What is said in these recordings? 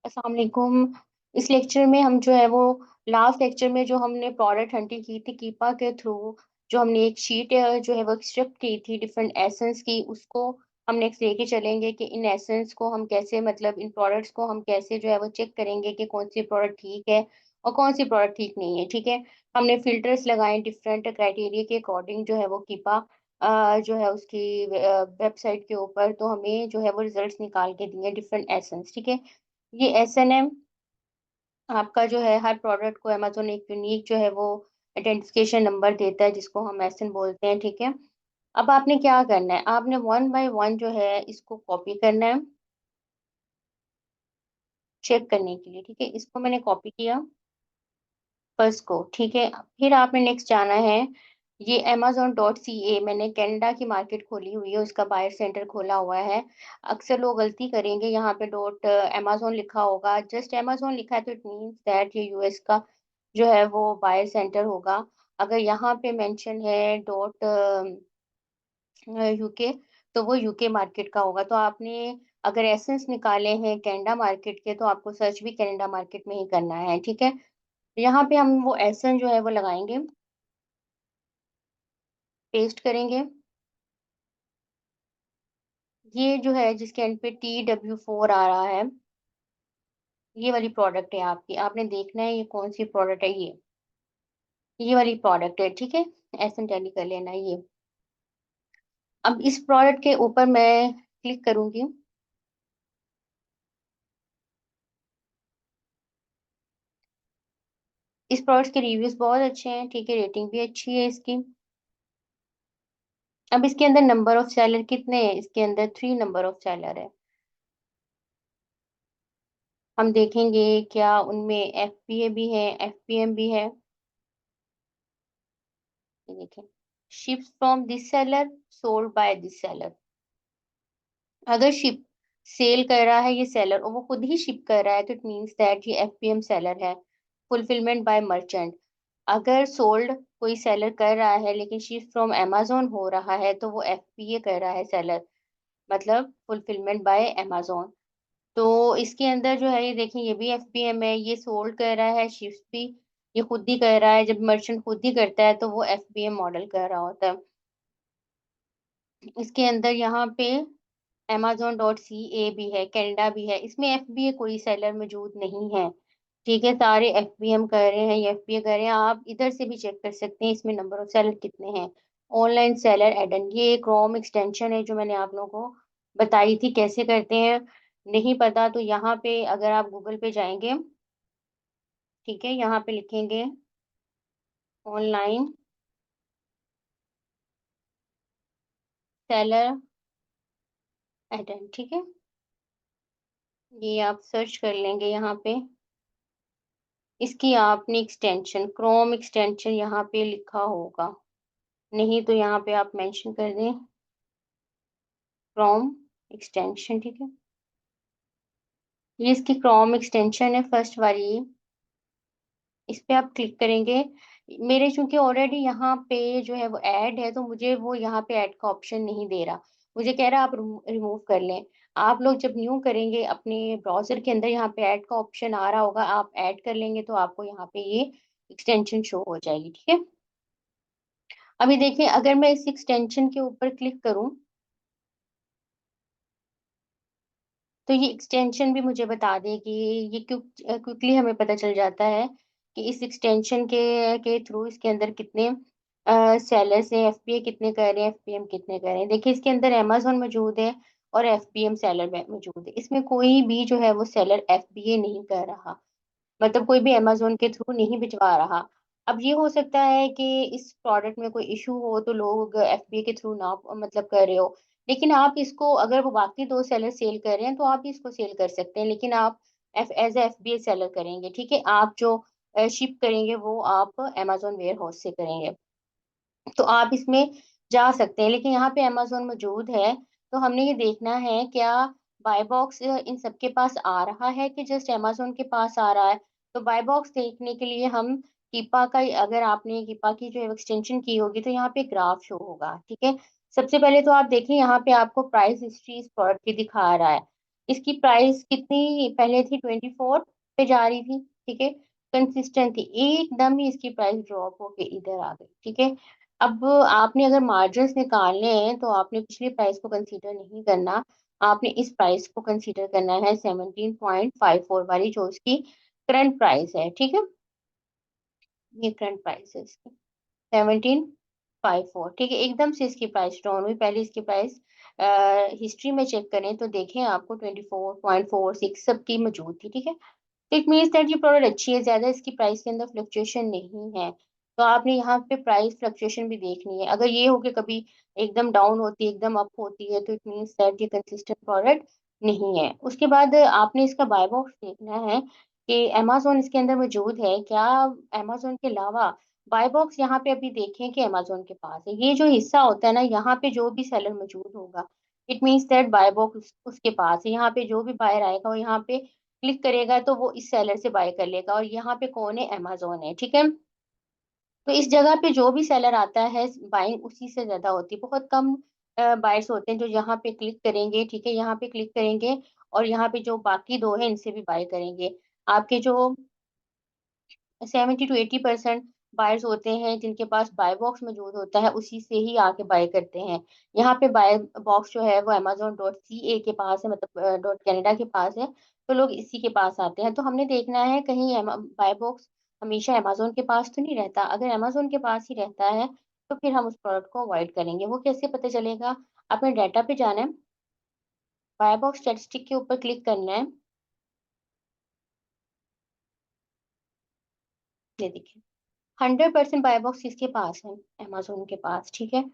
अस्सलाम वालेकुम। इस लेक्चर में हम जो है वो लास्ट लेक्चर में जो हमने प्रोडक्ट हंटिंग की थी कीपा के थ्रू, जो हमने एक शीट जो है वो एक्सट्रैक्ट की थी डिफरेंट एसेंस की, उसको हम नेक्स्ट लेके चलेंगे कि इन एसेंस को हम कैसे, मतलब इन प्रोडक्ट्स को हम कैसे जो है वो चेक करेंगे कि कौन सी प्रोडक्ट ठीक है और कौन सी प्रोडक्ट ठीक नहीं है। ठीक है, हमने फिल्टर्स लगाए डिफरेंट क्राइटेरिया के अकॉर्डिंग जो है वो कीपा जो है उसकी वेबसाइट के ऊपर, तो हमें जो है वो रिजल्ट्स निकाल के दिए डिफरेंट एसेंस। ठीक है, ये एसएनएम आपका जो है हर प्रोडक्ट को अमेज़न एक यूनिक जो है वो आइडेंटिफिकेशन नंबर देता है, जिसको हम एसएन बोलते हैं। ठीक है, अब आपने क्या करना है, आपने वन बाय वन जो है इसको कॉपी करना है चेक करने के लिए। ठीक है, इसको मैंने कॉपी किया फर्स्ट को। ठीक है, फिर आपने नेक्स्ट जाना है, ये amazon.ca मैंने कनाडा की मार्केट खोली हुई है, उसका बायर सेंटर खोला हुआ है। अक्सर लोग गलती करेंगे, यहाँ पे डॉट amazon लिखा होगा, जस्ट amazon लिखा है तो इट मीन्स दैट ये यूएस का जो है वो बायर सेंटर होगा। अगर यहाँ पे मेंशन है डॉट यूके, तो वो यूके मार्केट का होगा। तो आपने अगर एसेंस निकाले हैं कनाडा मार्केट के, तो आपको सर्च भी कनाडा मार्केट में ही करना है। ठीक है, यहाँ पे हम वो एसेंस जो है वो लगाएंगे, पेस्ट करेंगे। ये जो है जिसके एंड पे TW4 आ रहा है, ये वाली प्रोडक्ट है आपकी, आपने देखना है ये कौन सी प्रोडक्ट है। ये वाली प्रोडक्ट है। ठीक है, एसेंस टैली कर लेना है ये। अब इस प्रोडक्ट के ऊपर मैं क्लिक करूंगी। इस प्रोडक्ट के रिव्यूज बहुत अच्छे हैं। ठीक है, रेटिंग भी अच्छी है इसकी। अब इसके अंदर नंबर ऑफ सेलर कितने हैं, इसके अंदर 3 नंबर ऑफ सेलर है। हम देखेंगे क्या उनमें FBA भी है, FPM भी है। ये देखें, ships from this seller, sold by this seller. अगर शिप सेल कर रहा है ये सेलर और वो खुद ही शिप कर रहा है, तो इट मींस दैट ये FPM सेलर है, फुलफिलमेंट बाय मर्चेंट। अगर सोल्ड कोई सेलर कर रहा है लेकिन शिप फ्रॉम अमेज़न हो रहा है, तो वो FBA कर रहा है सेलर, मतलब फुलफिलमेंट बाय अमेज़न। तो इसके अंदर जो है ये देखें, ये भी FPM है, ये सोल्ड कर रहा है, शिप्स भी ये खुद ही कर रहा है। जब मर्चेंट खुद ही करता है तो वो FPM मॉडल कर रहा होता है। इसके अंदर यहाँ पे amazon.ca भी है, कनाडा भी है, इसमें FBA कोई सेलर मौजूद नहीं है। ठीक है, सारे FBM कर रहे हैं, ये FBA कर रहे हैं। आप इधर से भी चेक कर सकते हैं इसमें नंबर ऑफ सेलर कितने हैं। ऑनलाइन सेलर एडन, ये क्रोम एक्सटेंशन है जो मैंने आप लोगों को बताई थी कैसे करते हैं। नहीं पता तो यहाँ पे अगर आप गूगल पे जाएंगे, ठीक है, यहाँ पे लिखेंगे ऑनलाइन सेलर एडन। ठीक है, ये आप सर्च कर लेंगे यहाँ पे। इसकी आपने एक्सटेंशन क्रोम एक्सटेंशन यहाँ पे लिखा होगा, नहीं तो यहाँ पे आप मेंशन कर दें क्रोम एक्सटेंशन। ठीक है, ये इसकी क्रोम एक्सटेंशन है फर्स्ट वाली, इस पे आप क्लिक करेंगे। मेरे चूंकि ऑलरेडी यहाँ पे जो है वो ऐड है, तो मुझे वो यहाँ पे ऐड का ऑप्शन नहीं दे रहा, मुझे कह रहा है आप रिमूव कर लें। आप लोग जब न्यू करेंगे अपने ब्राउजर के अंदर, यहाँ पे ऐड का ऑप्शन आ रहा होगा, आप ऐड कर लेंगे तो आपको यहाँ पे ये एक्सटेंशन शो हो जाएगी। ठीक है, अभी देखिए अगर मैं इस एक्सटेंशन के ऊपर क्लिक करूं, तो ये एक्सटेंशन भी मुझे बता देगी। ये क्विकली हमें पता चल जाता है कि इस एक्सटेंशन के थ्रू इसके अंदर कितने सेलर्स हैं, FBA कितने कर रहे हैं, FPM कितने कर रहे हैं। देखिए इसके अंदर अमेजोन मौजूद है और FPM सेलर मौजूद है, इसमें कोई भी जो है वो सेलर FBA नहीं कर रहा, मतलब कोई भी अमेज़न के थ्रू नहीं भिजवा रहा। अब ये हो सकता है कि इस प्रोडक्ट में कोई इश्यू हो तो लोग FBA के थ्रू ना मतलब कर रहे हो, लेकिन आप इसको अगर वो बाकी 2 सेलर सेल कर रहे हैं तो आप इसको सेल कर सकते हैं, लेकिन आप F as a FBA seller करेंगे। ठीक है, आप जो शिप करेंगे वो आप अमेज़न वेयरहाउस से करेंगे। तो आप इसमें जा सकते हैं, लेकिन यहाँ पे अमेज़न मौजूद है, तो हमने ये देखना है क्या बाय बॉक्स इन सबके पास आ रहा है कि जस्ट अमेज़न के पास आ रहा है। तो बाय बॉक्स देखने के लिए हम कीपा का अगर आपने कीपा की जो एक्सटेंशन की होगी, तो यहाँ पे ग्राफ शो होगा। ठीक है, सबसे पहले तो आप देखिए यहाँ पे आपको प्राइस हिस्ट्री इस प्रोडक्ट की दिखा रहा है। इसकी प्राइस कितनी पहले थी, 24 पे जा रही थी, ठीक है, कंसिस्टेंट थी, एकदम ही इसकी प्राइस ड्रॉप होके इधर आ गई, ठीक है। अब आपने अगर मार्जिन्स निकालने हैं तो आपने पिछली प्राइस को कंसीडर नहीं करना, आपने इस प्राइस को कंसीडर करना है, 17.54 वाली, जो इसकी करंट प्राइस है, ठीक है। ये करंट प्राइस है इसकी 17.54, ठीक है। एकदम से इसकी प्राइस डाउन हुई, पहले इसकी प्राइस हिस्ट्री में चेक करें तो देखें आपको 24.46 सबकी मौजूद थी, ठीक है। तो इट मीन्स दैट ये प्रोडक्ट अच्छी है, ज्यादा इसकी प्राइस के अंदर फ्लक्चुएशन नहीं है। तो आपने यहाँ पे प्राइस फ्लक्चुएशन भी देखनी है, अगर ये हो कि कभी एकदम डाउन होती है एकदम अप होती है, तो इट मीन्स दैट ये कंसिस्टेंट प्रोडक्ट नहीं है। उसके बाद आपने इसका बाय बॉक्स देखना है कि अमेजोन इसके अंदर मौजूद है क्या। अमेजोन के अलावा बाय बॉक्स यहाँ पे अभी देखें कि अमेजोन के पास है, ये जो हिस्सा होता है ना, यहाँ पे जो भी सेलर मौजूद होगा, it means that bye box उसके पास है। यहाँ पे जो भी बायर आएगा वो यहाँ पे क्लिक करेगा तो वो इस सेलर से बाय कर लेगा, और यहाँ पे कौन है, अमेजोन है, ठीक है। तो इस जगह पे जो भी सेलर आता है, बाइंग उसी से ज्यादा होती है, बहुत कम बायर्स होते हैं जो यहाँ पे क्लिक करेंगे, ठीक है, यहाँ पे क्लिक करेंगे और यहाँ पे जो बाकी दो है इनसे भी बाय करेंगे। आपके जो 70 to 80% बायर्स होते हैं जिनके पास बाय बॉक्स मौजूद होता है, उसी से ही आके बाय करते हैं। यहाँ पे बाय बॉक्स जो है वो amazon.ca के पास है, मतलब डॉट कनाडा के पास है, तो लोग इसी के पास आते हैं। तो हमने देखना है कहीं बाय बॉक्स हमेशा अमेजोन के पास तो नहीं रहता, अगर अमेजोन के पास ही रहता है तो फिर हम उस प्रोडक्ट को अवॉइड करेंगे। वो कैसे पता चलेगा, आपने डाटा पे जाना है, बाय बॉक्स स्टैटिस्टिक के ऊपर क्लिक करना है, ये देखिए 100% बाय बॉक्स किसके पास है, अमेजोन के पास, ठीक है।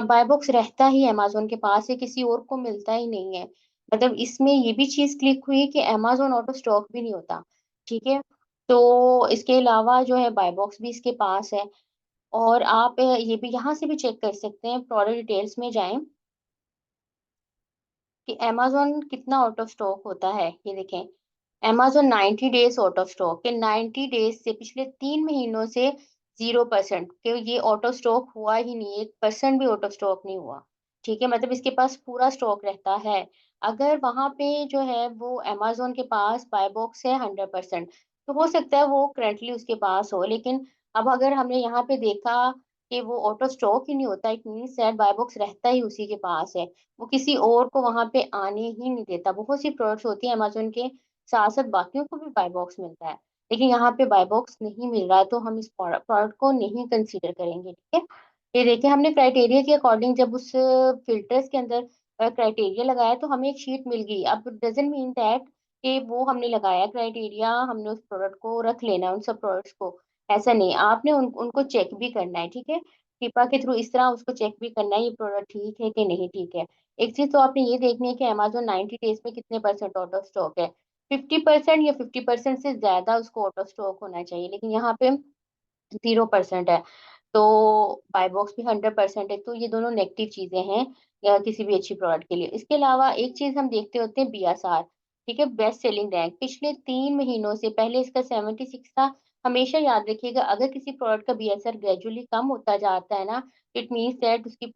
बाय बॉक्स रहता ही अमेजोन के पास है, किसी और को मिलता ही नहीं है। मतलब इसमें ये भी चीज क्लिक हुई कि अमेजोन ऑटो स्टॉक भी नहीं होता, ठीक है। तो इसके अलावा जो है बाय बॉक्स भी इसके पास है। और आप ये भी यहाँ से भी चेक कर सकते हैं, प्रोडक्ट डिटेल्स में जाएं कि अमेजोन कितना आउट ऑफ स्टॉक होता है, ये देखें, Amazon 90 days out of stock के, 90 डेज से पिछले 3 महीनों से 0% के ये ऑटो स्टॉक हुआ ही नहीं, 1% भी ऑटो स्टॉक नहीं हुआ, ठीक है। मतलब इसके पास पूरा स्टॉक रहता है। अगर वहां पे जो है वो अमेजोन के पास बाय बॉक्स है 100%, तो हो सकता है वो करंटली उसके पास हो, लेकिन अब अगर हमने यहाँ पे देखा कि वो ऑटो स्टॉक ही नहीं होता, it means that bye box रहता ही उसी के पास है, वो किसी और को वहां पे आने ही नहीं देता। बहुत सी प्रोडक्ट्स होती है अमेजोन के साथ साथ बाकियों को भी बाय बॉक्स मिलता है, लेकिन यहाँ पे बाय बॉक्स नहीं मिल रहा है, तो हम इस प्रोडक्ट को नहीं कंसीडर करेंगे, ठीक है। ये देखिए हमने क्राइटेरिया के अकॉर्डिंग जब उस फिल्टर्स के अंदर क्राइटेरिया लगाया तो हमें एक शीट मिल गई। अब डजेंट मीन दैट कि वो हमने लगाया क्राइटेरिया, हमने उस प्रोडक्ट को रख लेना है, उन सब प्रोडक्ट्स को, ऐसा नहीं, आपने उनको चेक भी करना है, ठीक है। कृपा के थ्रू इस तरह उसको चेक भी करना है, ये प्रोडक्ट ठीक है कि नहीं ठीक है। एक चीज तो आपने ये देखनी है कि अमेजोन 90 डेज में कितने परसेंट आउट ऑफ स्टॉक है, 50% या 50% से ज्यादा उसको आउट ऑफ स्टॉक होना चाहिए, लेकिन यहाँ पे 0% है। तो बाय बॉक्स भी 100% है, तो ये दोनों नेगेटिव चीजें हैं किसी भी अच्छी प्रोडक्ट के लिए। इसके अलावा एक चीज हम देखते होते हैं, बीएसआर, ठीक है, बेस्ट सेलिंग रैंक, पिछले 3 महीनों से, पहले इसका 76 था। हमेशा याद रखिएगा अगर किसी प्रोडक्ट का बीएसआर ग्रेजुअली कम होता जाता है ना, इट मीन्स दैट उसकी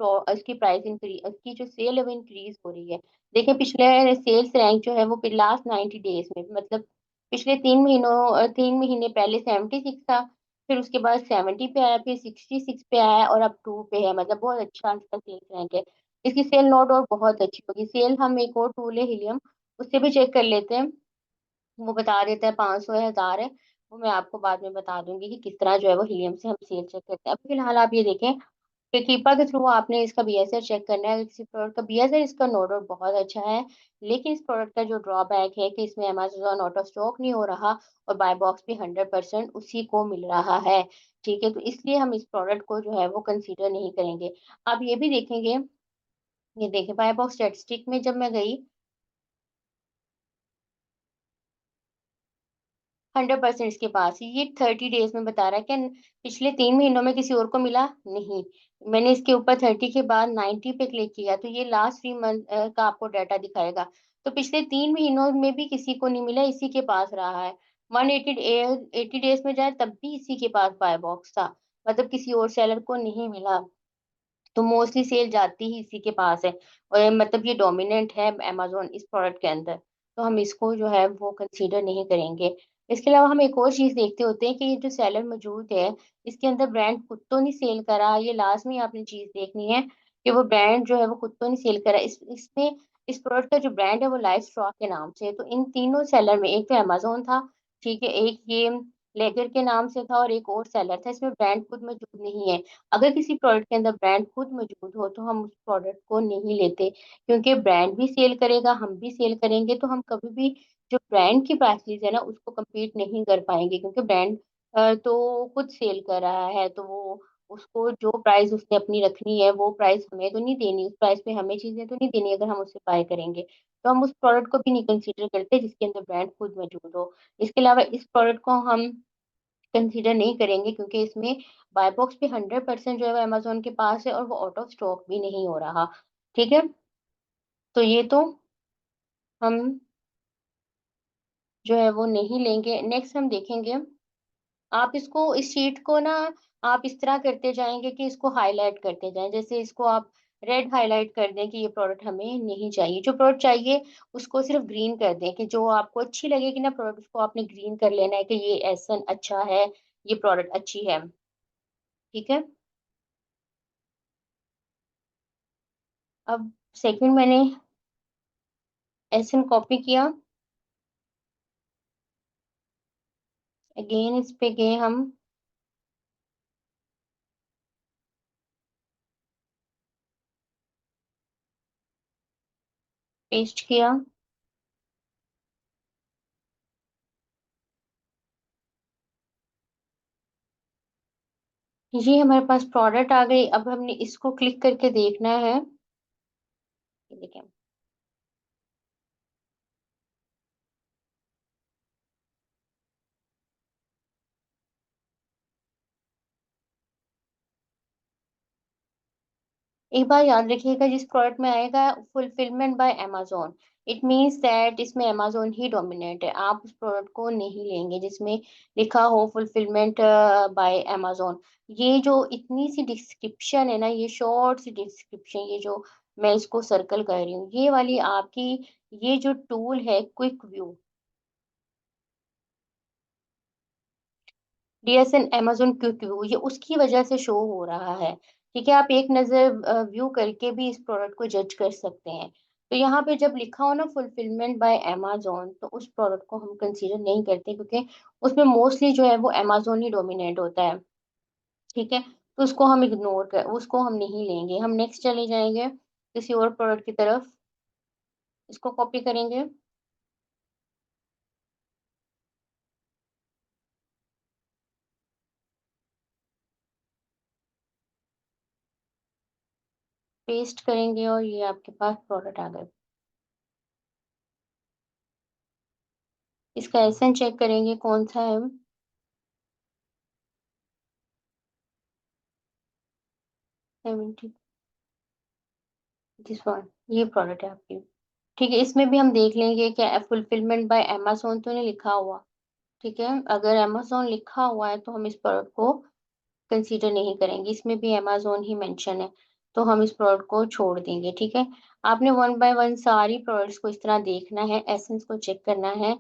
प्राइस इंक्रीज, उसकी जो सेल है वो इंक्रीज हो रही है। देखिए पिछले सेल्स रैंक जो है वो लास्ट 90 डेज में, मतलब पिछले 3 महीनों 3 महीने पहले 76 था, फिर उसके बाद 70 पे आया, फिर 66 पे आया और अब 2 पे है, मतलब बहुत अच्छा इसका सेल्स रैंक है। इसकी सेल नोट और बहुत अच्छी होगी। सेल हम एक और टूल है हिलियम, उससे भी चेक कर लेते हैं, वो बता देता है 500 है, 1000 है। वो मैं आपको बाद में बता दूंगी कि किस तरह जो है वो हिलियम से हम सेल चेक करते हैं। अब फिलहाल आप ये देखें कि कीपा के थ्रू आपने इसका बीएसआर चेक करना है। अगर किसी प्रोडक्ट का बीएसआर इसका नो डाउट बहुत अच्छा है, लेकिन इस प्रोडक्ट का जो ड्रॉबैक है कि इसमें अमेजोन ऑटो स्टॉक नहीं हो रहा और बाय बॉक्स भी 100% उसी को मिल रहा है, ठीक है। तो इसलिए हम इस प्रोडक्ट को जो है वो कंसीडर नहीं करेंगे। आप ये भी देखेंगे, ये देखिए बाय बॉक्स स्टैटिस्टिक में जब मैं गई, 100% इसके पास ही, ये 30 डेज में बता रहा है कि पिछले 3 महीनों में किसी और को मिला नहीं। मैंने इसके ऊपर 30 के बाद 90 पे क्लिक किया तो ये लास्ट 3 मंथ का आपको डाटा दिखाएगा। तो पिछले 3 महीनों में भी किसी को नहीं मिला, इसी के पास रहा है। 180 डेज में जाए तब भी इसी के पास बाय बॉक्स था, मतलब किसी और सेलर को नहीं मिला। तो मोस्टली सेल जाती ही इसी के पास है, और मतलब ये डोमिनेंट है अमेज़न इस प्रोडक्ट के अंदर, तो हम इसको जो है वो कंसीडर नहीं करेंगे। इसके अलावा हम एक और चीज़ देखते होते हैं कि ये जो सेलर मौजूद है, इसके अंदर ब्रांड खुद तो नहीं सेल करा, ये लाज़मी आपने चीज़ देखनी है कि वो ब्रांड जो है वो खुद तो नहीं सेल करा। इसमें इस प्रोडक्ट का जो ब्रांड है वो लाइफ स्टॉक के नाम से है, तो इन तीनों सेलर में एक तो अमेज़न था, ठीक है, एक ये लेगर के नाम से था और एक और सेलर था, इसमें ब्रांड खुद मौजूद नहीं है। अगर किसी प्रोडक्ट के अंदर ब्रांड खुद मौजूद हो तो हम उस प्रोडक्ट को नहीं लेते, क्योंकि ब्रांड भी सेल करेगा, हम भी सेल करेंगे, तो हम कभी भी जो ब्रांड की प्राइस है ना उसको कम्पीट नहीं कर पाएँगे, क्योंकि ब्रांड तो खुद सेल कर रहा है, तो वो उसको जो प्राइस उसने अपनी रखनी है वो प्राइस हमें तो नहीं देनी, उस प्राइस पे हमें चीज़ें तो नहीं देनी अगर हम उससे बाय करेंगे। तो हम उस प्रोडक्ट को भी नहीं कंसीडर करते जिसके अंदर ब्रांड खुद मौजूद हो। इसके अलावा इस प्रोडक्ट को हम कंसीडर नहीं करेंगे, क्योंकि इसमें बाय बॉक्स भी 100% जो है वो अमेज़न के पास है और वो आउट ऑफ स्टॉक भी नहीं हो रहा। ठीक है? तो ये तो हम जो है वो नहीं लेंगे। नेक्स्ट हम देखेंगे, आप इसको इस शीट को ना आप इस तरह करते जाएँगे कि इसको हाइलाइट करते जाएँ। जैसे इसको आप रेड हाइलाइट कर दें कि ये प्रोडक्ट हमें नहीं चाहिए। जो प्रोडक्ट चाहिए उसको सिर्फ़ ग्रीन कर दें, कि जो आपको अच्छी लगेगी ना प्रोडक्ट उसको आपने ग्रीन कर लेना है कि ये एसन अच्छा है, ये प्रोडक्ट अच्छी है। ठीक है? अब सेकंड मैंने एसएन कॉपी किया, अगेन इस पे गए हम, पेस्ट किया, ये हमारे पास प्रोडक्ट आ गई। अब हमने इसको क्लिक करके देखना है, ये देखें, एक बार याद रखिएगा जिस प्रोडक्ट में आएगा fulfilment bye Amazon, it means that इसमें अमेज़न ही डोमिनेट है, आप उस प्रोडक्ट को नहीं लेंगे जिसमें लिखा हो फुलफिलमेंट बाय अमेज़न। ये जो इतनी सी डिस्क्रिप्शन है ना, ये शॉर्ट सी डिस्क्रिप्शन, ये जो मैं इसको सर्कल कर रही हूँ, ये वाली आपकी ये जो टूल है quick view, DSN Amazon quick view, ये उसकी वजह से शो हो रहा है। ठीक है? आप एक नज़र व्यू करके भी इस प्रोडक्ट को जज कर सकते हैं। तो यहाँ पे जब लिखा हो ना फुलफिलमेंट बाय अमेज़न, तो उस प्रोडक्ट को हम कंसीडर नहीं करते, क्योंकि उसमें मोस्टली जो है वो अमेज़न ही डोमिनेट होता है। ठीक है? तो उसको हम नहीं लेंगे। हम नेक्स्ट चले जाएँगे किसी और प्रोडक्ट की तरफ, इसको कॉपी करेंगे, पेस्ट करेंगे और ये आपके पास प्रोडक्ट आ गए। इसका एसएन चेक करेंगे कौन-सा है, 70 दिस वन, ये प्रोडक्ट है आपकी। ठीक है, इसमें भी हम देख लेंगे क्या फुलफिलमेंट बाय अमेज़न तो नहीं लिखा हुआ। ठीक है, अगर अमेज़न लिखा हुआ है तो हम इस प्रोडक्ट को कंसीडर नहीं करेंगे, इसमें भी अमेज़न ही मेंशन है, तो हम इस प्रोडक्ट को छोड़ देंगे। ठीक है, आपने वन बाय वन सारी प्रोडक्ट्स को इस तरह देखना है, एसेंस को चेक करना है,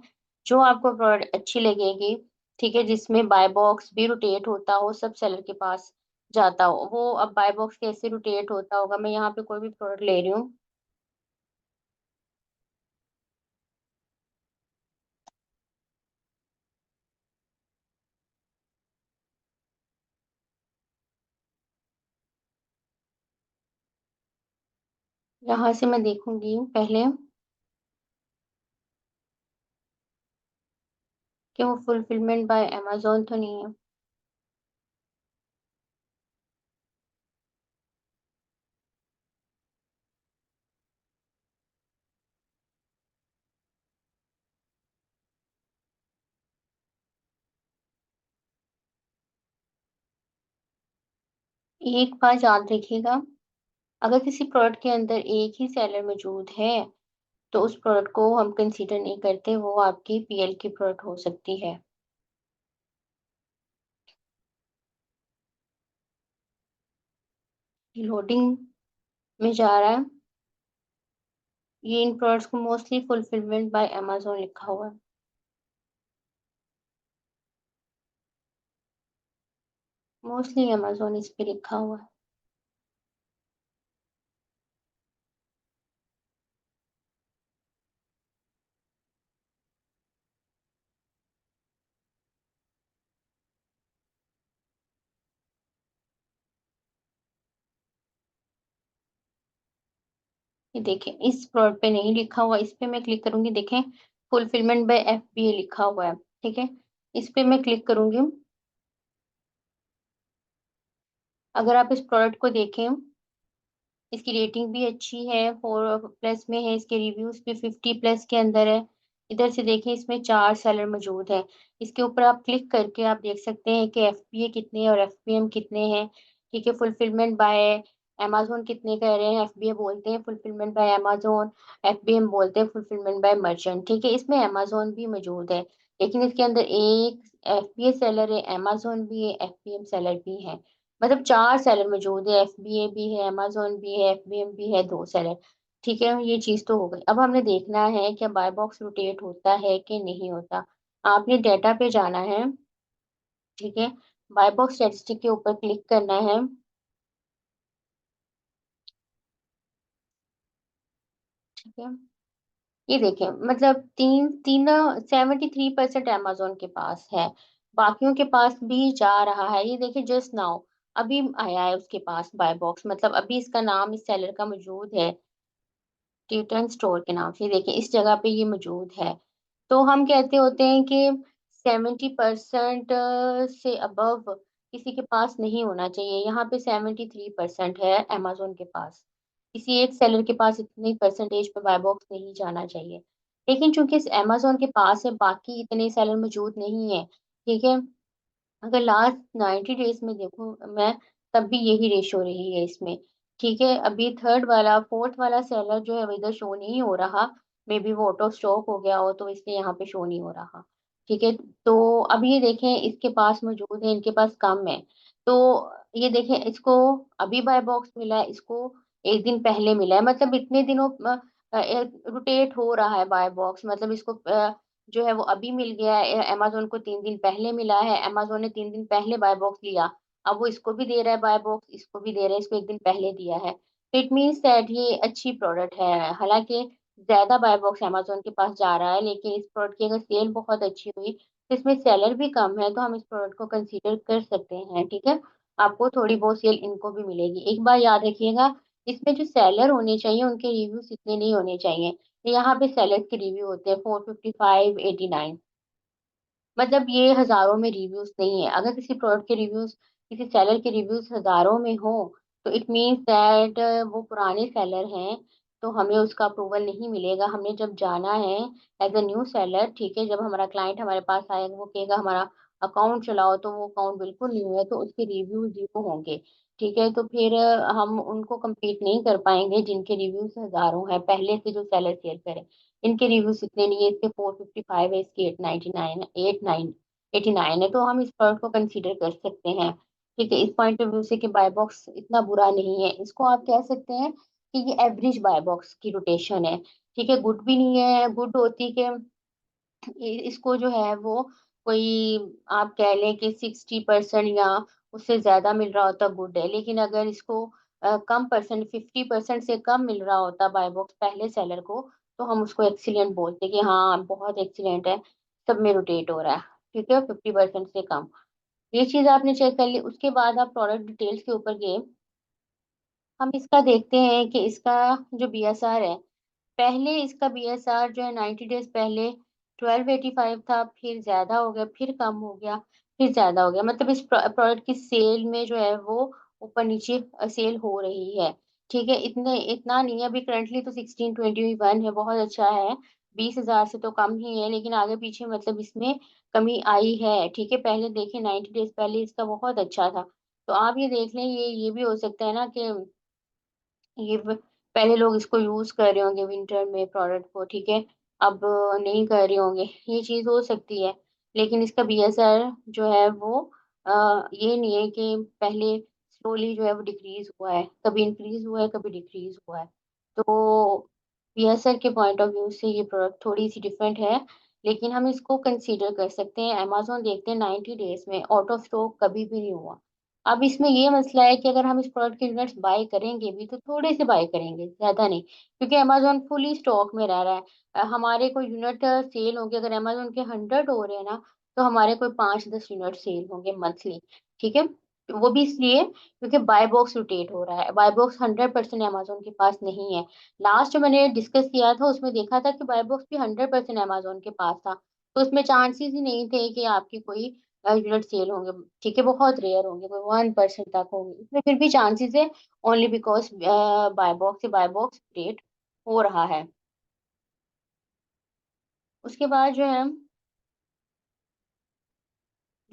जो आपको प्रोडक्ट अच्छी लगेगी, ठीक है, जिसमें बाय बॉक्स भी रोटेट होता हो, सब सेलर के पास जाता हो। वो अब बाय बॉक्स कैसे रोटेट होता होगा, मैं यहाँ पे कोई भी प्रोडक्ट ले रही हूँ, यहाँ से मैं देखूँगी पहले कि वो फुलफिलमेंट बाय अमेज़न तो नहीं है। एक बात याद रखिएगा, अगर किसी प्रोडक्ट के अंदर एक ही सेलर मौजूद है, तो उस प्रोडक्ट को हम कंसीडर नहीं करते, वो आपकी पीएल की प्रोडक्ट हो सकती है। लोडिंग में जा रहा है। ये इन प्रोडक्ट्स को मोस्टली फुलफिलमेंट बाय अमेज़न लिखा हुआ है। मोस्टली अमेज़न इस पे लिखा हुआ है। ये देखें, इस प्रोडक्ट पे नहीं लिखा हुआ, इस पे मैं क्लिक करूँगी, देखें फुलफिलमेंट बाय एफबीए लिखा हुआ है, ठीक है? इस पे मैं क्लिक करूँगी। अगर आप इस प्रोडक्ट को देखें, इसकी रेटिंग भी अच्छी है, 4 प्लस में है, इसके रिव्यूज़ भी 50 प्लस के अंदर है। इधर से देखें, इसमें 4 सेलर मौजूद हैं। इसके ऊपर आप क्लिक करके आप देख सकते हैं कि एफपीए कितने हैं और एफपीएम कितने हैं, ठीक है? फुलफिलमेंट बाय अमेज़न कितने कह रहे हैं, एफबीए बोलते हैं फुलफिलमेंट बाय अमेज़न, एफबीएम बोलते हैं फुलफिलमेंट बाय मर्चेंट, ठीक है? इसमें अमेज़न भी मौजूद है, लेकिन इसके अंदर एक एफबीए सेलर है, अमेज़न भी है, एफबीएम सेलर भी है। मतलब 4 सेलर मौजूद है, एफबीए भी है, अमेज़न भी है, एफबीएम भी है, 2 सेलर, ठीक है? ये चीज़ तो हो गई। अब हमने देखना है क्या बाय बॉक्स रोटेट होता है कि नहीं होता। आपने डाटा पे जाना है, ठीक है? बाय बॉक्स स्टैटिस्टिक के ऊपर क्लिक करना है, ठीक है? ये देखें, मतलब 73% अमेज़न के पास है, बाकियों के पास भी जा रहा है। ये देखिए जस्ट नाउ अभी आया है उसके पास बाय बॉक्स, मतलब अभी इसका नाम इस सेलर का मौजूद है। टिटन स्टोर के नाम से देखिए इस जगह पे ये मौजूद है। तो हम कहते होते हैं कि 70% से अबव किसी के पास नहीं होना चाहिए। यहाँ पे 73% है अमेज़न के पास। किसी एक सेलर के पास इतनी परसेंटेज पे बाय बॉक्स नहीं जाना चाहिए। लेकिन चूँकि इस अमेज़न के पास है, बाकी इतने सेलर मौजूद नहीं है, ठीक है? अगर लास्ट 90 डेज़ में देखूँ मैं, तब भी यही रेशियो रही है इसमें, ठीक है? अभी 4th वाला सेलर जो है वो इधर शो नहीं हो रहा, मेबी वो आउट ऑफ स्टॉक हो गया हो तो इसलिए यहाँ पे शो नहीं हो रहा, ठीक है? तो अब ये देखें इसके पास मौजूद है, इनके पास कम है। तो ये देखें इसको अभी बाय बॉक्स मिला है, इसको 1 दिन पहले मिला है, मतलब इतने दिनों रोटेट हो रहा है बाय बॉक्स, मतलब इसको जो है वो अभी मिल गया है, अमेज़न को 3 दिन पहले मिला है, अमेज़न ने 3 दिन पहले बाय बॉक्स लिया, अब वो इसको भी दे रहा है बाय बॉक्स, इसको भी दे रहा है, इसको 1 दिन पहले दिया है। तो इट मीन्स दैट ये अच्छी प्रोडक्ट है, हालाँकि ज़्यादा बाय बॉक्स अमेज़न के पास जा रहा है, लेकिन इस प्रोडक्ट की अगर सेल बहुत अच्छी हुई, तो इसमें सेलर भी कम है, तो हम इस प्रोडक्ट को कंसीडर कर सकते हैं, ठीक है? आपको थोड़ी बहुत सेल इनको भी मिलेगी। एक बात याद रखिएगा, इसमें जो सेलर होने चाहिए, उनके रिव्यूज़ इतने नहीं होने चाहिए। यहाँ पे सेलर्स के रिव्यू होते हैं 455, 89, मतलब ये हज़ारों में रिव्यूज़ नहीं है। अगर किसी प्रोडक्ट के रिव्यूज़, किसी सेलर के रिव्यूज़ हज़ारों में हो, तो इट मीन्स दैट वो पुराने सेलर हैं, तो हमें उसका अप्रूवल नहीं मिलेगा। हमने जब जाना है एज़ अ न्यू सेलर, ठीक है? जब हमारा क्लाइंट हमारे पास आएगा, वो कहेगा हमारा अकाउंट चलाओ, तो वो अकाउंट बिल्कुल न्यू है, तो उसके रिव्यू 0 होंगे, ठीक है? तो फिर हम उनको कम्पीट नहीं कर पाएँगे जिनके रिव्यूज़ हज़ारों हैं, पहले से जो सेलर शेयर करें। इनके रिव्यूज़ इतने नहीं है, इसके 455 है, इसके 899 है, 89 है, तो हम इस प्रोडक्ट को कंसीडर कर सकते हैं। ठीक है? इस पॉइंट ऑफ व्यू से कि बाय बॉक्स इतना बुरा नहीं है। इसको आप कह सकते हैं कि ये एवरेज बाय बॉक्स की रोटेशन है। ठीक है? गुड भी नहीं है, गुड होती कि इसको जो है वो कोई आप कह लें कि 60% या उससे ज़्यादा मिल रहा होता गुड है। लेकिन अगर इसको कम परसेंट 50% से कम मिल रहा होता बाय बॉक्स पहले सेलर को, तो हम उसको एक्सीलेंट बोलते कि हाँ, बहुत एक्सीलेंट है, सब में रोटेट हो रहा है। ठीक है? 50% से कम। ये चीज़ आपने चेक कर ली, उसके बाद आप प्रोडक्ट डिटेल्स के ऊपर गए। हम इसका देखते हैं कि इसका जो बीएसआर है, पहले इसका बीएसआर जो है 90 डेज़ पहले 1285 था, फिर ज़्यादा हो गया, फिर कम हो गया, फिर ज़्यादा हो गया। मतलब इस प्रोडक्ट की सेल में जो है वो ऊपर-नीचे सेल हो रही है। ठीक है? इतना नहीं है, अभी करंटली तो 1621 है, बहुत अच्छा है। 20,000 से तो कम ही है, लेकिन आगे-पीछे मतलब इसमें कमी आई है। ठीक है? पहले देखिए 90 डेज़ पहले इसका बहुत अच्छा था। तो आप ये देख लें, ये भी हो सकता है ना कि ये ब पहले लोग इसको यूज़ कर रहे होंगे विंटर में प्रोडक्ट को, ठीक है? अब नहीं कर रहे होंगे, ये चीज़ हो सकती है। लेकिन इसका बीएसआर जो है वो ये नहीं है कि पहले स्लोली जो है वो डिक्रीज हुआ है, कभी इंक्रीज हुआ है, कभी डिक्रीज हुआ है। तो पीएसएल के पॉइंट ऑफ व्यू से ये प्रोडक्ट थोड़ी सी डिफरेंट है, लेकिन हम इसको कंसीडर कर सकते हैं। अमेजोन देखते हैं 90 डेज में आउट ऑफ स्टॉक कभी भी नहीं हुआ। अब इसमें ये मसला है कि अगर हम इस प्रोडक्ट के यूनिट्स बाय करेंगे भी तो थोड़े से बाय करेंगे, ज्यादा नहीं, क्योंकि अमेजोन फुली स्टॉक में रह रहा है। हमारे कोई यूनिट सेल होंगे, अगर अमेजोन के 100 हो रहे हैं ना, तो हमारे कोई 5-10 यूनिट सेल होंगे मंथली। ठीक है, वो भी इसलिए क्योंकि बाय बॉक्स रोटेट हो रहा है। बाय बॉक्स 100% अमेजोन के पास नहीं है। लास्ट जो मैंने डिस्कस किया था उसमें देखा था कि बाय बॉक्स भी 100% अमेजोन के पास था, तो उसमें चांसेस ही नहीं थे कि आपकी कोई यूनिट सेल होंगे। ठीक है, बहुत रेयर होंगे, कोई 1% तक होंगे, इसमें फिर भी चांसेस है, only because by box rate हो रहा है। उसके बाद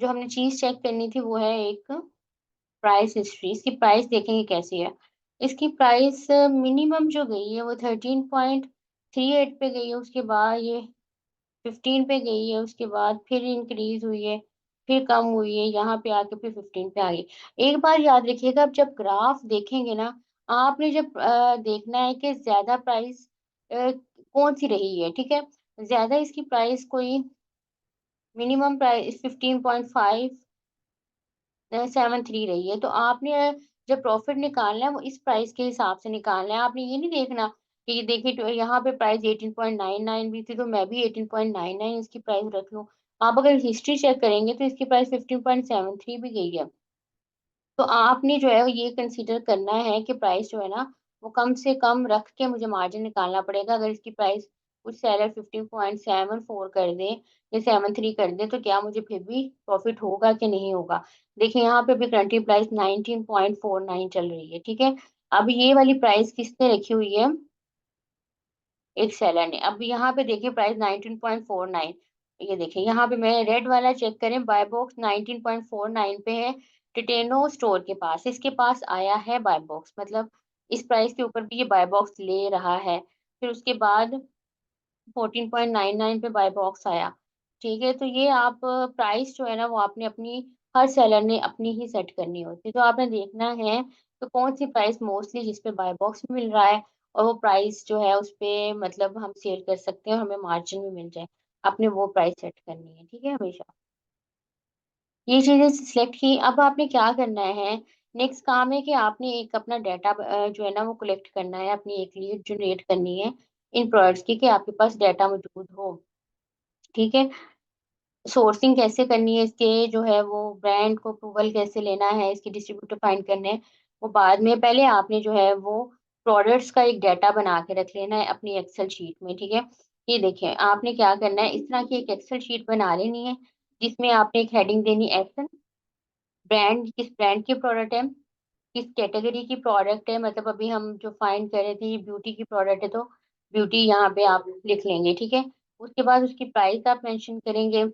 जो हमने चीज चेक करनी थी वो है एक प्राइस हिस्ट्री। इसकी प्राइस देखेंगे कैसी है। इसकी प्राइस मिनिमम जो गई है वो 13.38 पे गई है, उसके बाद ये 15 पे गई है, उसके बाद फिर इंक्रीज हुई है, फिर कम हुई है, यहाँ पे आके फिर 15 पे आ गई। एक बार याद रखिएगा, अब जब ग्राफ देखेंगे ना, आपने जब देखना है कि ज्यादा प्राइस कौन सी रही है। ठीक है, ज्यादा इसकी प्राइस कोई मिनिमम प्राइस 15.573 रही है, तो आपने जब प्रॉफिट निकालना है वो इस प्राइस के हिसाब से निकालना है। आपने ये नहीं देखना कि ये देखिए तो यहाँ पे प्राइस 18.99 भी थी तो मैं भी 18.99 इसकी प्राइस रख लूँ। आप अगर हिस्ट्री चेक करेंगे तो इसकी प्राइस 15.73 भी गई है। तो आपने जो है ये कंसीडर करना है कि प्राइस जो है ना वो कम से कम रख के मुझे मार्जिन निकालना पड़ेगा। अगर इसकी प्राइस कुछ सेलर 15.74 कर दे या 73 कर दे, तो क्या मुझे फिर भी प्रॉफिट होगा कि नहीं होगा। देखिए यहाँ पे भी करंटली प्राइस 19.49 चल रही है। ठीक है, अब ये वाली प्राइस किसने रखी हुई है, एक सेलर ने। अब यहाँ पे देखिए प्राइस 19.49, ये देखिए यहाँ पे मैं रेड वाला चेक करें, बाय बॉक्स 19.49 पे है, टिटेनो स्टोर के पास, इसके पास आया है बाय बॉक्स, मतलब इस प्राइस के ऊपर भी ये बाय बॉक्स ले रहा है। फिर उसके बाद 14.99 पे बाय बॉक्स आया। ठीक है, तो ये आप प्राइस जो है ना वो आपने अपनी, हर सेलर ने अपनी ही सेट करनी होती है। तो आपने देखना है तो कौन सी प्राइस मोस्टली जिस पे बाय बॉक्स मिल रहा है और वो प्राइस जो है उस पे मतलब हम सेल कर सकते हैं और हमें मार्जिन भी मिल जाए, आपने वो प्राइस सेट करनी है। ठीक है, हमेशा ये चीजें सिलेक्ट की। अब आपने क्या करना है, नेक्स्ट काम है कि आपने एक अपना डाटा जो है ना वो कलेक्ट करना है, अपनी एक लीड जनरेट करनी है इन प्रोडक्ट्स की, कि आपके पास डाटा मौजूद हो। ठीक है, सोर्सिंग कैसे करनी है इसके, जो है वो ब्रांड को अप्रूवल कैसे लेना है, इसके डिस्ट्रीब्यूटर फाइंड करने हैं, वो बाद में। पहले आपने जो है वो प्रोडक्ट्स का एक डाटा बना के रख लेना है अपनी एक्सेल शीट में। ठीक है, ये देखें आपने क्या करना है, इस तरह की एक एक्सेल शीट बना लेनी है जिसमें आपने एक हेडिंग देनी है एक्शन, ब्रांड किस ब्रांड की प्रोडक्ट है, किस कैटेगरी की प्रोडक्ट है, मतलब अभी हम जो फाइंड कर रहे थे ये ब्यूटी की प्रोडक्ट है तो ब्यूटी यहाँ पे आप लिख लेंगे। ठीक है, उसके बाद उसकी प्राइस आप मेंशन करेंगे।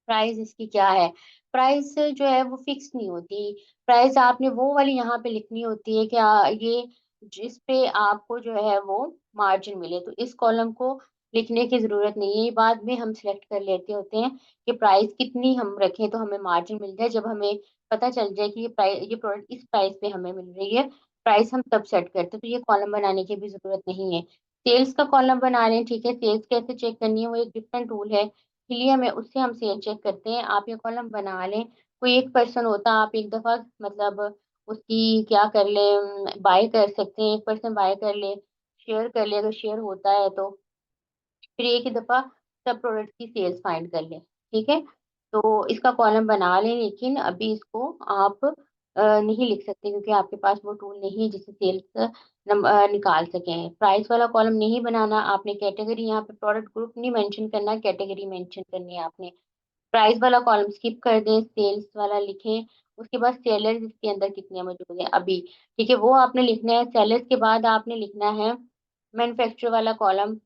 प्राइस इसकी क्या है, प्राइस जो है वो फिक्स नहीं होती। प्राइस आपने वो वाली यहाँ पे लिखनी होती है कि ये जिस पे आपको जो है वो मार्जिन मिले, तो इस कॉलम को लिखने की जरूरत नहीं है, ये बाद में हम सिलेक्ट कर लेते होते हैं कि प्राइस कितनी हम रखें तो हमें मार्जिन मिल जाए। जब हमें पता चल जाए कि ये प्राइस, ये प्रोडक्ट इस प्राइस पे हमें मिल रही है, प्राइस हम तब सेट करते हैं, तो ये कॉलम बनाने की भी जरूरत नहीं है। सेल्स का कॉलम बना रहे हैं, ठीक है, सेल्स कैसे चेक करनी है वो एक डिफरेंट टूल है, इसलिए हमें उससे हम सेल चेक करते हैं। आप ये कॉलम बना लें, कोई एक पर्सन होता है, आप एक दफा मतलब उसकी क्या कर ले, बाय कर सकते हैं, एक पर्सन बाय कर ले, शेयर कर ले, अगर शेयर होता है तो फिर एक ही दफा सब प्रोडक्ट की सेल्स फाइंड कर लें। ठीक है, तो इसका कॉलम बना लें, लेकिन अभी इसको आप नहीं लिख सकते क्योंकि आपके पास वो टूल नहीं है जिससे सेल्स निकाल सकें। प्राइस वाला कॉलम नहीं बनाना आपने, कैटेगरी यहाँ पे प्रोडक्ट ग्रुप नहीं मेंशन करना, कैटेगरी मेंशन करनी है आपने। प्राइस वाला कॉलम स्किप कर दें, सेल्स वाला लिखें। उसके बाद सेलर्स इसके अंदर कितने मौजूद हैं अभी, ठीक है, वो आपने लिखना है। सेलर्स के बाद आपने लिखना है मैन्युफैक्चर वाला कॉलम,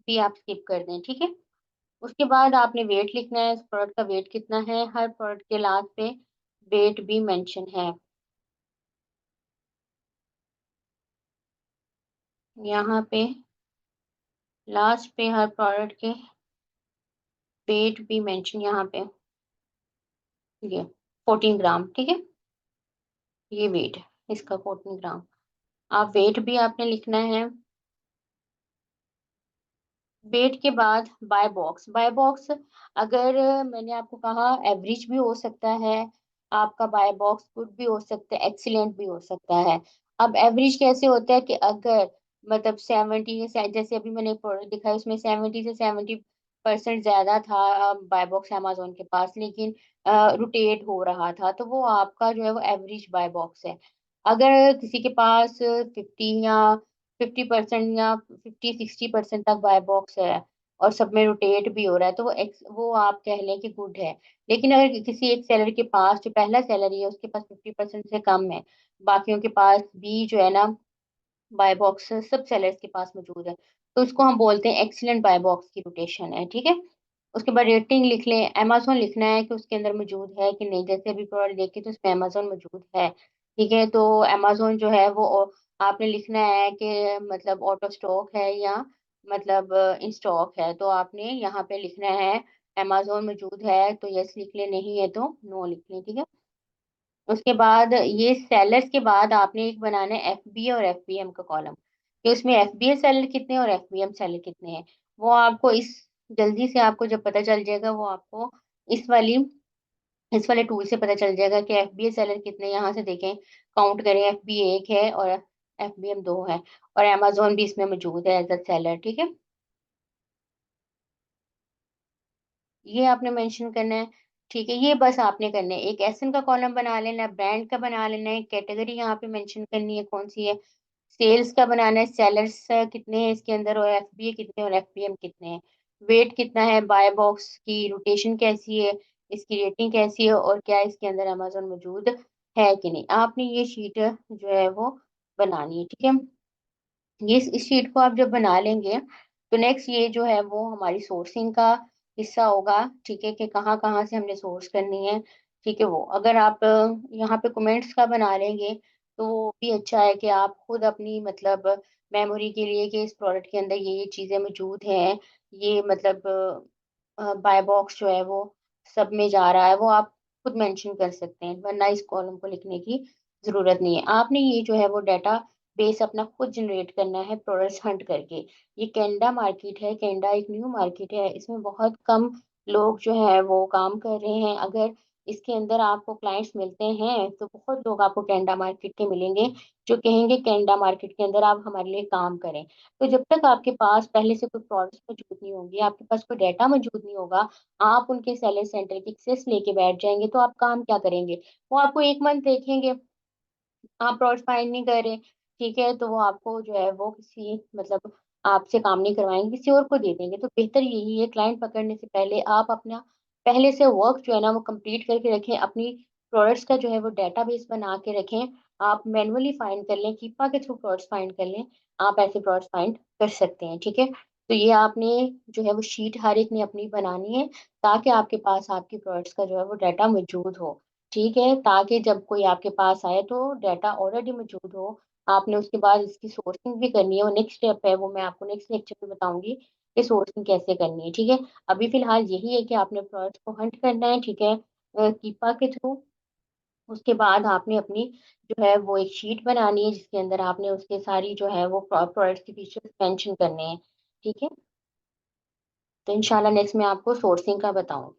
भी आप स्किप कर दें। ठीक है, उसके बाद आपने वेट लिखना है, इस प्रोडक्ट का वेट कितना है, हर प्रोडक्ट के लास्ट पे वेट भी मेंशन है। यहाँ पे लास्ट पे हर प्रोडक्ट के वेट भी मेंशन यहाँ पे, ये 14 ग्राम। ठीक है, ये वेट इसका 14 ग्राम। आप वेट भी आपने लिखना है। वेट के बाद बाय बॉक्स अगर मैंने आपको कहा एवरेज भी हो सकता है, आपका बाय बॉक्स गुड भी हो सकता है, एक्सीलेंट भी हो सकता है। अब एवरेज कैसे होता है कि अगर मतलब 70 से जैसे अभी मैंने एक प्रोडक्ट दिखाया उसमें 70 से 70% ज़्यादा था बाय बॉक्स अमेज़न के पास लेकिन रोटेट हो रहा था, तो वो आपका जो है वो एवरेज बाय बॉक्स है। अगर किसी के पास 50 या 50% या 50-60% तक बाय बॉक्स है और सब में रोटेट भी हो रहा है तो वो आप कह लें कि गुड है। लेकिन अगर किसी एक सेलर के पास जो पहला सैलरी है उसके पास 50% से कम है, बाकियों के पास भी जो है ना बाय बॉक्स सब सेलर्स के पास मौजूद है, तो उसको हम बोलते हैं एक्सीलेंट बाय बॉक्स की रोटेशन है, ठीक है? उसके बाद रेटिंग लिख लें, अमेज़न लिखना है कि उसके अंदर मौजूद है कि नहीं, जैसे अभी प्रोडक्ट देखी तो उसमें अमेज़न मौजूद है, ठीक है? तो अमेज़न जो है वो आपने लिखना है कि मतलब आउट ऑफ स्टॉक है या मतलब इन स्टॉक है, तो आपने यहाँ पे लिखना है अमेज़न मौजूद है तो येस लिख लें, नहीं है तो नो लिख लें, ठीक है? उसके बाद ये सेलर्स के बाद आपने एक बनाना है एफबीए और एफबीएम का कॉलम कि उसमें एफबीए सेलर कितने हैं और एफबीएम सेलर कितने हैं। वो आपको इस जल्दी से आपको जब पता चल जाएगा वो आपको इस वाली इस वाले टूल से पता चल जाएगा कि एफबीए सेलर कितने हैं। यहाँ से देखें काउंट करें एफबीए 1 है और एफबीएम 2 है और अमेज़न भी इसमें मौजूद है एज़ अ सेलर, ठीक है? ये आपने मेंशन करना है, ठीक है? ये बस आपने करना है। एक एसएन का कॉलम बना लेना है, ब्रांड का बना लेना है, कैटेगरी यहाँ पे मेंशन करनी है कौन-सी है, सेल्स का बनाना है, सेलर्स कितने हैं इसके अंदर और एफबीए कितने हैं और एफबीएम कितने हैं, वेट कितना है, बाय बॉक्स की रोटेशन कैसी है, इसकी रेटिंग कैसी है और क्या इसके अंदर अमेज़न मौजूद है कि नहीं। आपने ये शीट जो है वो बनानी है, ठीक है? ये इस शीट को आप जब बना लेंगे, तो नेक्स्ट ये जो है वो हमारी सोर्सिंग का हिस्सा होगा, ठीक है? कि कहाँ-कहाँ से हमने सोर्स करनी है, ठीक है वो। अगर आप यहाँ पे कमेंट्स का बना लेंगे, तो वो भी अच्छा है कि आप खुद अपनी मतलब मेमोरी के लिए कि इस प्रोडक्ट के अंदर ये चीज़ें मौजूद हैं, ये मतलब बाय बॉक्स जो है वो सब में जा रहा है, वो आप खुद मेंशन कर सकते हैं, वरना इस कॉलम को लिखने की ज़रूरत नहीं है। आपने ये जो है वो डाटा बेस अपना खुद जनरेट करना है प्रोडक्ट्स हंट करके। ये कैनेडा मार्केट है, कैनेडा एक न्यू मार्केट है, इसमें बहुत कम लोग जो हैं वो काम कर रहे हैं। अगर इसके अंदर आपको क्लाइंट्स मिलते हैं, तो बहुत लोग आपको कैनेडा मार्केट के मिलेंगे, जो कहेंगे कैनेडा मार्केट के अंदर आप हमारे लिए काम करें। तो जब तक आपके पास पहले से कोई प्रोडक्ट्स मौजूद नहीं होंगी, आपके पास कोई डाटा मौजूद नहीं होगा, आप उनके सेलर सेंटर की एक्सेस लेके बैठ जाएँगे, तो आप काम क्या करेंगे? वो आपको 1 मंथ देखेंगे आप प्रोजेक्ट फाइंड नहीं कर रहे, ठीक है? तो वो आपको जो है वो किसी मतलब आपसे काम नहीं करवाएँगे, किसी और को दे देंगे। तो बेहतर यही है क्लाइंट पकड़ने से पहले आप अपना पहले से वर्क जो है ना वो कंप्लीट करके रखें, अपनी प्रोडक्ट्स का जो है वो डेटाबेस बना के रखें। आप मैनुअली फाइंड कर लें, कीपा के थ्रू प्रोडक्ट्स फाइंड कर लें, आप ऐसे प्रोडक्ट्स फाइंड कर सकते हैं, ठीक है? तो ये आपने जो है वो शीट हर एक ने अपनी बनानी है, ताकि आपके पास आपकी प्रोडक्ट्स का जो है वो डाटा मौजूद हो। ठीक है, ताकि जब कोई आपके पास आए तो डाटा ऑलरेडी मौजूद हो। आपने उसके बाद इसकी सोर्सिंग भी करनी है और नेक्स्ट स्टेप है वो मैं आपको नेक्स्ट लेक्चर में बताऊँगी कि सोर्सिंग कैसे करनी है, ठीक है? अभी फ़िलहाल यही है कि आपने प्रोडक्ट्स को हंट करना है, ठीक है? कीपा के थ्रू उसके बाद आपने अपनी जो है वो एक शीट बनानी है जिसके अंदर आपने उसके सारी जो है वो प्रोडक्ट्स के फीचर्स मेंशन करने हैं, ठीक है? तो इंशाल्लाह नेक्स्ट मैं आपको सोर्सिंग का बताऊँगी।